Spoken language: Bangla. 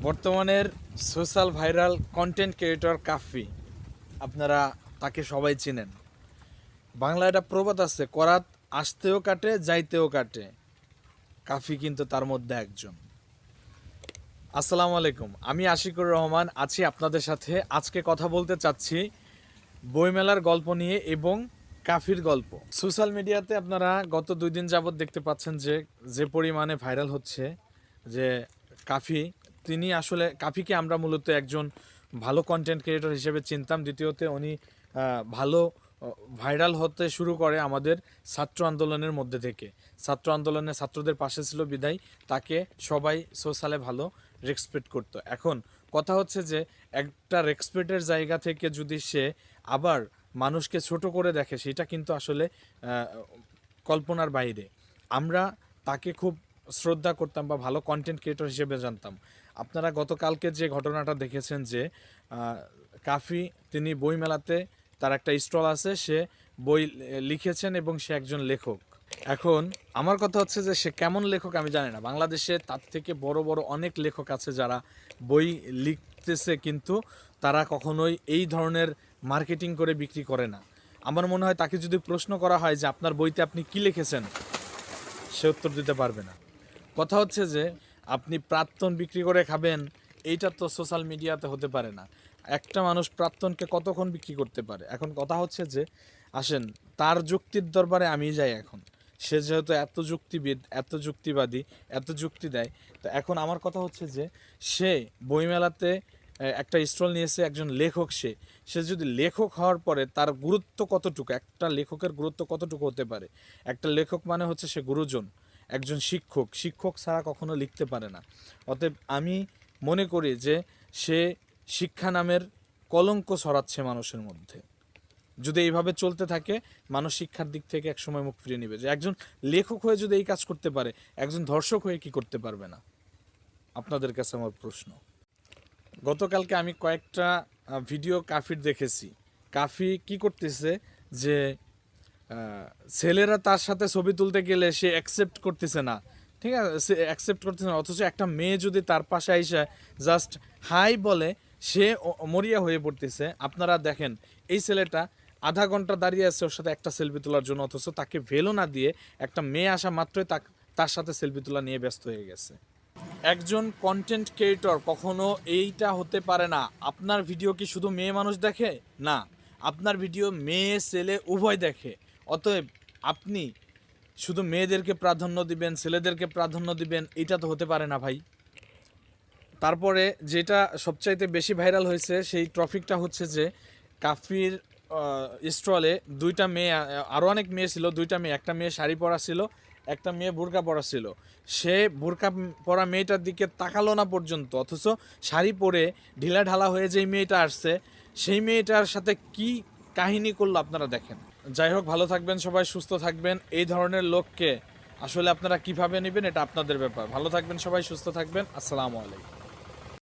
বর্তমানের সোশ্যাল ভাইরাল কন্টেন্ট ক্রিয়েটর কাফি, আপনারা তাকে সবাই চিনেন। বাংলা একটা প্রবাদ আছে, করাত আসতেও কাটে যাইতেও কাটে, কাফি কিন্তু তার মধ্যে একজন। আসসালামু আলাইকুম, আমি আশিকুর রহমান আছি আপনাদের সাথে। আজকে কথা বলতে চাচ্ছি বইমেলার গল্প নিয়ে এবং কাফির গল্প। সোশ্যাল মিডিয়াতে আপনারা গত 2 দিন যাবৎ দেখতে পাচ্ছেন যে পরিমাণে ভাইরাল হচ্ছে যে কাফি, তিনি আসলে কাফিকে আমরা মূলত একজন ভালো কন্টেন্ট ক্রিয়েটর হিসেবে চিনতাম। দ্বিতীয়ত উনি ভালো ভাইরাল হতে শুরু করে আমাদের ছাত্র আন্দোলনের মধ্যে থেকে। ছাত্র আন্দোলনে ছাত্রদের পাশে ছিল বিদায় তাকে সবাই সোশ্যালে ভালো রেসপেক্ট করতো। এখন কথা হচ্ছে যে একটা রেসপেক্টের জায়গা থেকে যদি সে আবার মানুষকে ছোট করে দেখে, সেটা কিন্তু আসলে কল্পনার বাইরে। আমরা তাকে খুব শ্রদ্ধা করতাম বা ভালো কন্টেন্ট ক্রিয়েটর হিসেবে জানতাম। আপনারা গতকালকে যে ঘটনাটা দেখেছেন যে কাফি তিনি বইমেলাতে তার একটা স্টল আছে, সে বই লিখেছেন এবং সে একজন লেখক। এখন আমার কথা হচ্ছে যে সে কেমন লেখক আমি জানি না। বাংলাদেশে তার থেকে বড় বড় অনেক লেখক আছে যারা বই লিখতেছে, কিন্তু তারা কখনোই এই ধরনের মার্কেটিং করে বিক্রি করে না। আমার মনে হয় তাকে যদি প্রশ্ন করা হয় যে আপনার বইতে আপনি কি লিখেছেন, সে উত্তর দিতে পারবে না। কথা হচ্ছে যে আপনি প্রাক্তন বিক্রি করে খাবেন, এইটা তো সোশ্যাল মিডিয়াতে হতে পারে না। একটা মানুষ প্রাক্তনকে কতক্ষণ বিক্রি করতে পারে? এখন কথা হচ্ছে যে আসেন তার যুক্তির দরবারে আমি যাই। এখন সে যেহেতু এত যুক্তিবিদ, এত যুক্তিবাদী, এত যুক্তি দেয়, তো এখন আমার কথা হচ্ছে যে সে বইমেলাতে একটা স্টল নিয়েছে, একজন লেখক। সে যদি লেখক হওয়ার পরে তার গুরুত্ব কতটুকু, একটা লেখকের গুরুত্ব কতটুকু হতে পারে? একটা লেখক মানে হচ্ছে সে গুরুজন, একজন শিক্ষক ছাড়া কখনো লিখতে পারে না। অতএব আমি মনে করি যে সে শিক্ষা নামের কলঙ্ক ছড়াচ্ছে মানুষের মধ্যে। যদি এইভাবে চলতে থাকে, মানুষ শিক্ষার দিক থেকে একসময় মুখ ফিরিয়ে নেবে। যে একজন লেখক হয়ে যদি এই কাজ করতে পারে, একজন ধর্ষক হয়ে কি করতে পারবে না? আপনাদের কাছে আমার প্রশ্ন। গতকালকে আমি কয়েকটা ভিডিও কাফির দেখেছি। কাফি কি করতেছে যে ছেলেরা তার সাথে ছবি তুলতে গেলে সে অ্যাকসেপ্ট করতেছে না, ঠিক আছে, সে অ্যাকসেপ্ট করতেছে না। অথচ একটা মেয়ে যদি তার পাশে এসে জাস্ট হাই বলে, সে মরিয়া হয়ে পড়তেছে। আপনারা দেখেন এই ছেলেটা আধা ঘন্টা দাঁড়িয়ে আছে ওর সাথে একটা সেলফি তোলার জন্য, অথচ তাকে ভেলো না দিয়ে একটা মেয়ে আসা মাত্রই তার সাথে সেলফি তোলা নিয়ে ব্যস্ত হয়ে গেছে। একজন কন্টেন্ট ক্রিয়েটর কখনো এইটা হতে পারে না। আপনার ভিডিও কি শুধু মেয়ে মানুষ দেখে? না, আপনার ভিডিও মেয়ে ছেলে উভয় দেখে। অতএব আপনি শুধু মেয়েদেরকে প্রাধান্য দিবেন, ছেলেদেরকে প্রাধান্য দিবেন, এটা তো হতে পারে না ভাই। তারপরে যেটা সবচাইতে বেশি ভাইরাল হয়েছে সেই টপিকটা হচ্ছে যে কাফির স্টলে দুইটা মেয়ে, আরও অনেক মেয়ে ছিল, দুইটা মেয়ে, একটা মেয়ে শাড়ি পরা ছিল, একটা মেয়ে বোরকা পরা ছিল। সে বোরকা পরা মেয়েটার দিকে তাকালো না পর্যন্ত, অথচ শাড়ি পরে ঢিলা ঢালা হয়ে যেই মেয়েটা আসছে, সেই মেয়েটার সাথে কি কাহিনী করলো আপনারা দেখেন। যাই হোক, ভালো থাকবেন সবাই, সুস্থ থাকবেন। এই ধরনের লোককে আসলে আপনারা কিভাবে নেবেন এটা আপনাদের ব্যাপার। ভালো থাকবেন সবাই, সুস্থ থাকবেন। আসসালামু আলাইকুম।